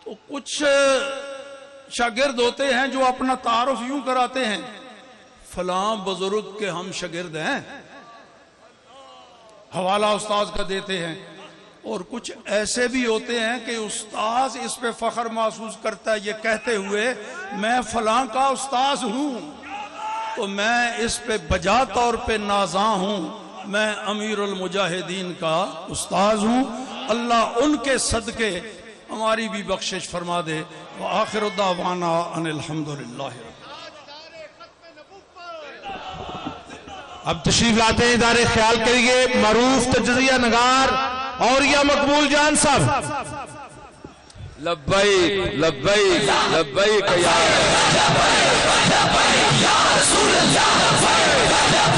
تو کچھ شاگرد ہوتے ہیں جو اپنا تعارف یوں کراتے ہیں، فلاں بزرگ کے ہم شاگرد ہیں، حوالہ استاذ کا دیتے ہیں. اور کچھ ایسے بھی ہوتے ہیں کہ استاذ اس پہ فخر محسوس کرتا ہے یہ کہتے ہوئے میں فلاں کا استاذ ہوں، تو میں اس پہ بجا طور پہ نازاں ہوں، میں امیر المجاہدین کا استاذ ہوں. اللہ ان کے صدقے ہماری بھی بخشش فرما دے. وآخر دعوانا ان الحمدللہ. اب تشریف لاتے ہیں ادارے خیال کے لیے معروف تجزیہ نگار اور یا مقبول جان صاحب. لبیک لبیک لبیک یا رسول اللہ، یا رسول اللہ،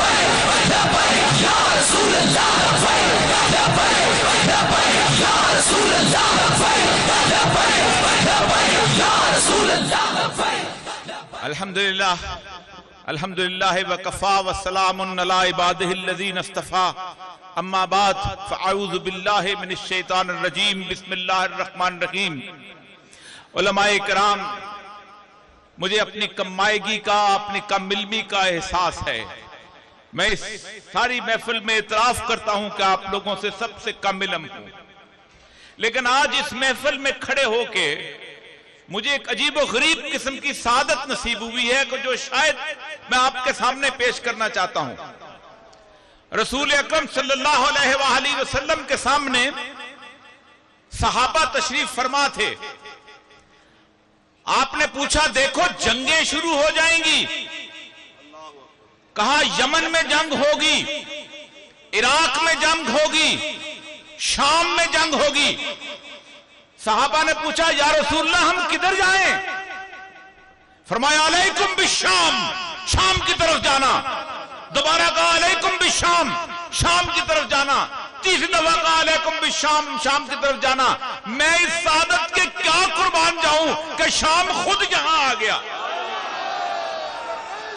یا رسول اللہ. الحمدللہ الحمدللہ وکفا وسلام علی عبادہ الذین اصطفیٰ. اما بعد فاعوذ باللہ من الشیطان الرجیم. بسم اللہ الرحمن الرحیم. علماء کرام، مجھے اپنی کمائیگی کا، اپنی کم علمی کا احساس ہے. میں اس ساری محفل میں اعتراف کرتا ہوں کہ آپ لوگوں سے سب سے کم علم ہوں، لیکن آج اس محفل میں کھڑے ہو کے مجھے ایک عجیب و غریب قسم کی سعادت نصیب ہوئی ہے کہ جو شاید میں آپ کے سامنے پیش کرنا چاہتا ہوں. رسول اکرم صلی اللہ علیہ وآلہ وسلم کے سامنے صحابہ تشریف فرما تھے. آپ نے پوچھا دیکھو جنگیں شروع ہو جائیں گی. کہا یمن میں جنگ ہوگی، عراق میں جنگ ہوگی، شام میں جنگ ہوگی. صحابہ نے پوچھا یا رسول اللہ ہم کدھر جائیں؟ فرمایا علیکم بالشام، شام کی طرف جانا. دوبارہ کہا علیکم بالشام، شام کی طرف جانا. تیسری دفعہ کہا علیکم بالشام، شام کی طرف جانا. میں اس سعادت کے کیا قربان جاؤں کہ شام خود یہاں آ گیا.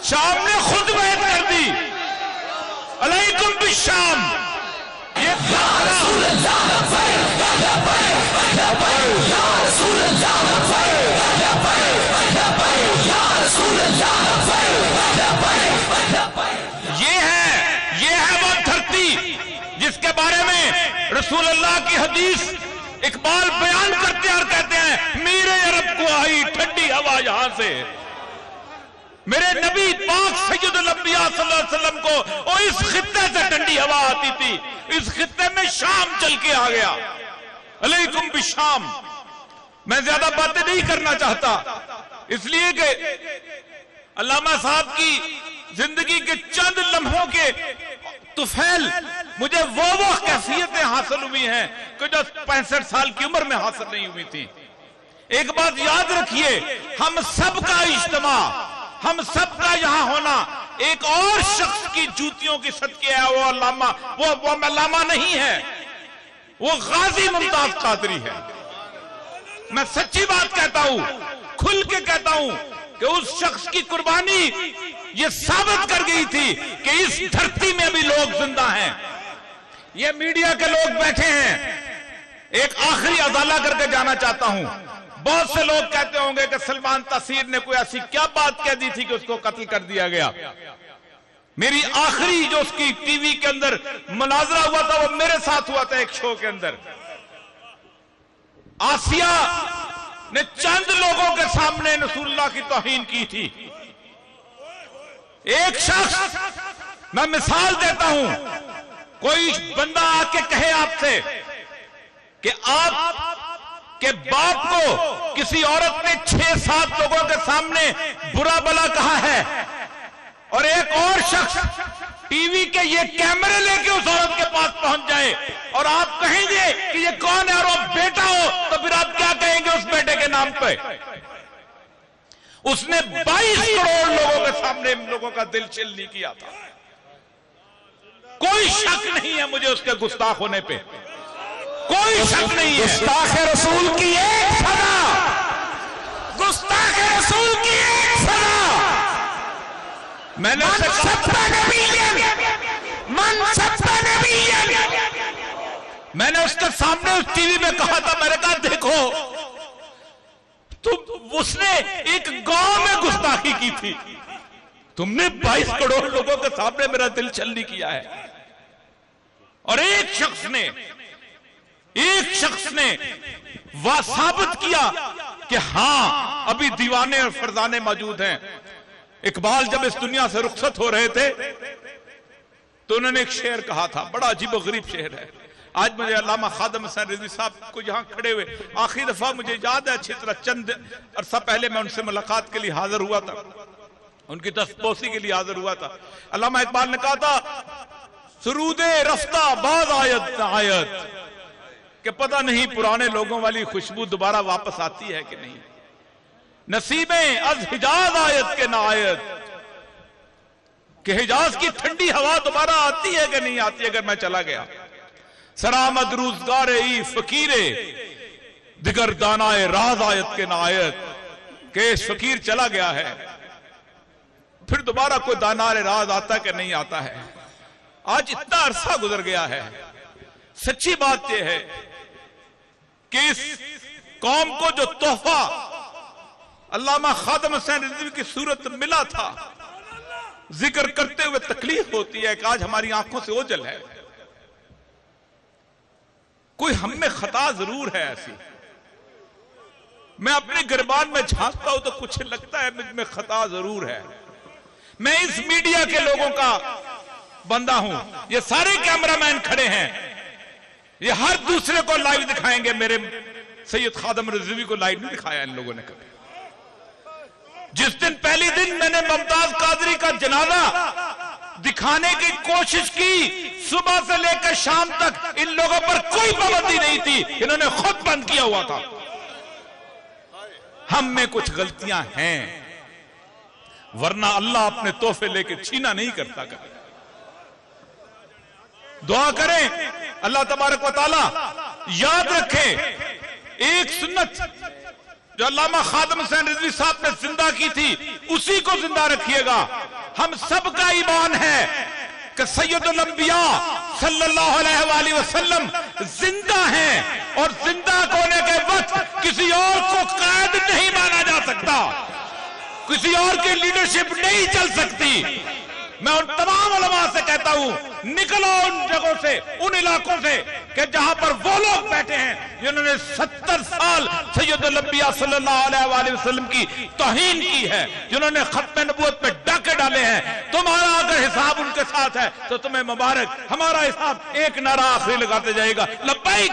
شام نے خود بیعت کر دی. علیکم بالشام. یہ ہے وہ دھرتی جس کے بارے میں رسول اللہ کی حدیث اقبال بیان کرتے ہیں اور کہتے ہیں میرے عرب کو آئی ٹھنڈی ہوا یہاں سے. میرے نبی پاک سید الانبیاء صلی اللہ علیہ وسلم کو اور اس خطے سے ٹھنڈی ہوا آتی تھی، اس خطے میں شام چل کے آ گیا. علیکم بالشام. میں زیادہ باتیں نہیں کرنا چاہتا، اس لیے کہ علامہ صاحب کی زندگی کے چند لمحوں کے طفیل مجھے وہ کیفیتیں حاصل ہوئی ہیں کہ جو 65 سال کی عمر میں حاصل نہیں ہوئی تھی. ایک بات یاد رکھیے، ہم سب کا اجتماع، ہم سب کا یہاں ہونا ایک اور شخص کی جوتیوں کی صدقے ہے. وہ علامہ، وہ علامہ نہیں ہے، وہ غازی ممتاز قادری ہے. میں سچی بات کہتا ہوں، کھل کے کہتا ہوں کہ اس شخص کی قربانی یہ ثابت کر گئی تھی کہ اس دھرتی میں بھی لوگ زندہ ہیں. یہ میڈیا کے لوگ بیٹھے ہیں. ایک آخری ازالہ کر کے جانا چاہتا ہوں. بہت سے لوگ کہتے ہوں گے کہ سلمان تاثیر نے کوئی ایسی کیا بات کہہ دی تھی کہ اس کو قتل کر دیا گیا. میری آخری جو اس کی ٹی وی کے اندر مناظرہ ہوا تھا وہ میرے ساتھ ہوا تھا ایک شو کے اندر. آسیہ نے چند لوگوں کے سامنے رسول اللہ کی توہین کی تھی. ایک شخص، میں مثال دیتا ہوں، کوئی بندہ آ کے کہے آپ سے کہ آپ کے باپ کو کسی عورت نے 6-7 لوگوں کے سامنے برا بلا کہا ہے، اور ایک اور شخص ٹی وی کے یہ کیمرے لے کے اس عورت کے پاس پہنچ جائے اور آپ کہیں گے کہ یہ کون ہے اور وہ بیٹا ہو، تو پھر آپ کیا کہیں گے اس بیٹے کے نام پہ؟ اس نے 22 کروڑ لوگوں کے سامنے ان لوگوں کا دل چل نہیں کیا تھا. کوئی شک نہیں ہے مجھے اس کے گستاخ ہونے پہ، کوئی شک نہیں ہے. گستاخ رسول کی ایک سزا، گستاخ رسول کی ایک سزا. میں نے میں نے اس کے سامنے اس ٹی وی میں کہا تھا، میں نے کہا دیکھو اس نے ایک گاؤں میں گستاخی کی تھی. تم نے 22 کروڑ لوگوں کے سامنے میرا دل چھلنی کیا ہے. اور ایک شخص نے وہ ثابت کیا کہ ہاں ابھی دیوانے اور فرزانے موجود ہیں. اقبال جب اس دنیا سے رخصت ہو رہے تھے تو انہوں نے ایک شعر کہا تھا, بڑا عجیب و غریب شعر ہے. آج مجھے علامہ خادم حسین رضوی صاحب کو یہاں کھڑے ہوئے آخری دفعہ مجھے یاد ہے اچھی طرح, چند عرصہ پہلے میں ان سے ملاقات کے لیے حاضر ہوا تھا, ان کی دستبوسی کے لیے حاضر ہوا تھا. علامہ اقبال نے کہا تھا سرود رفتہ باز آیت آیت, کہ پتہ نہیں پرانے لوگوں والی خوشبو دوبارہ واپس آتی ہے کہ نہیں. نصیبیں از حجاز آیت کے نہ آیت, کہ حجاز کی ٹھنڈی ہوا دوبارہ آتی ہے کہ نہیں آتی اگر میں چلا گیا. سرآمد روزگار ای فقیرے دیگر دانائے راز آیت کے نہ آیت, کہ اس فقیر چلا گیا ہے پھر دوبارہ کوئی دانائے راز آتا کہ نہیں آتا ہے. آج اتنا عرصہ گزر گیا ہے. سچی بات یہ ہے کہ اس قوم کو جو تحفہ علامہ خادم حسین رضوی کی صورت ملا تھا, ذکر کرتے ہوئے تکلیف ہوتی ہے کہ آج ہماری آنکھوں سے اوجھل ہے. کوئی ہم میں خطا ضرور ہے ایسی. میں اپنے گربان میں جھانکتا ہوں تو کچھ لگتا ہے مجھ میں خطا ضرور ہے. میں اس میڈیا کے لوگوں کا بندہ ہوں, یہ سارے کیمرامین کھڑے ہیں, یہ ہر دوسرے کو لائیو دکھائیں گے, میرے سید خادم رضوی کو لائیو نہیں دکھایا ان لوگوں نے کبھی. جس دن پہلی دن میں نے ممتاز قادری کا جنازہ دکھانے کی کوشش کی, صبح سے لے کر شام تک ان لوگوں پر کوئی پابندی نہیں تھی, انہوں نے خود بند کیا ہوا تھا. ہم میں کچھ غلطیاں ہیں, ورنہ اللہ اپنے تحفے لے کے چھینا نہیں کرتا. دعا کریں اللہ تبارک و تعالی یاد رکھے ایک سنت جو علامہ خادم حسین رضوی صاحب نے زندہ کی تھی اسی کو زندہ رکھیے گا. ہم سب کا ایمان ہے کہ سید الانبیاء صلی اللہ علیہ وآلہ وسلم زندہ ہیں, اور زندہ ہونے کے وقت کسی اور کو قائد نہیں مانا جا سکتا, کسی اور کی لیڈرشپ نہیں چل سکتی. میں ان تمام علماء سے کہتا ہوں نکلو ان جگہوں سے, ان علاقوں سے کہ جہاں پر وہ لوگ بیٹھے ہیں جنہوں نے 70 سال سید الانبیاء صلی اللہ علیہ وآلہ وسلم کی توہین کی ہے, جنہوں نے ختم نبوت پہ ڈاکے ڈالے ہیں. تمہارا اگر حساب ان کے ساتھ ہے تو تمہیں مبارک, ہمارا حساب ایک نعرہ آخری لگاتے جائے گا, لبیک.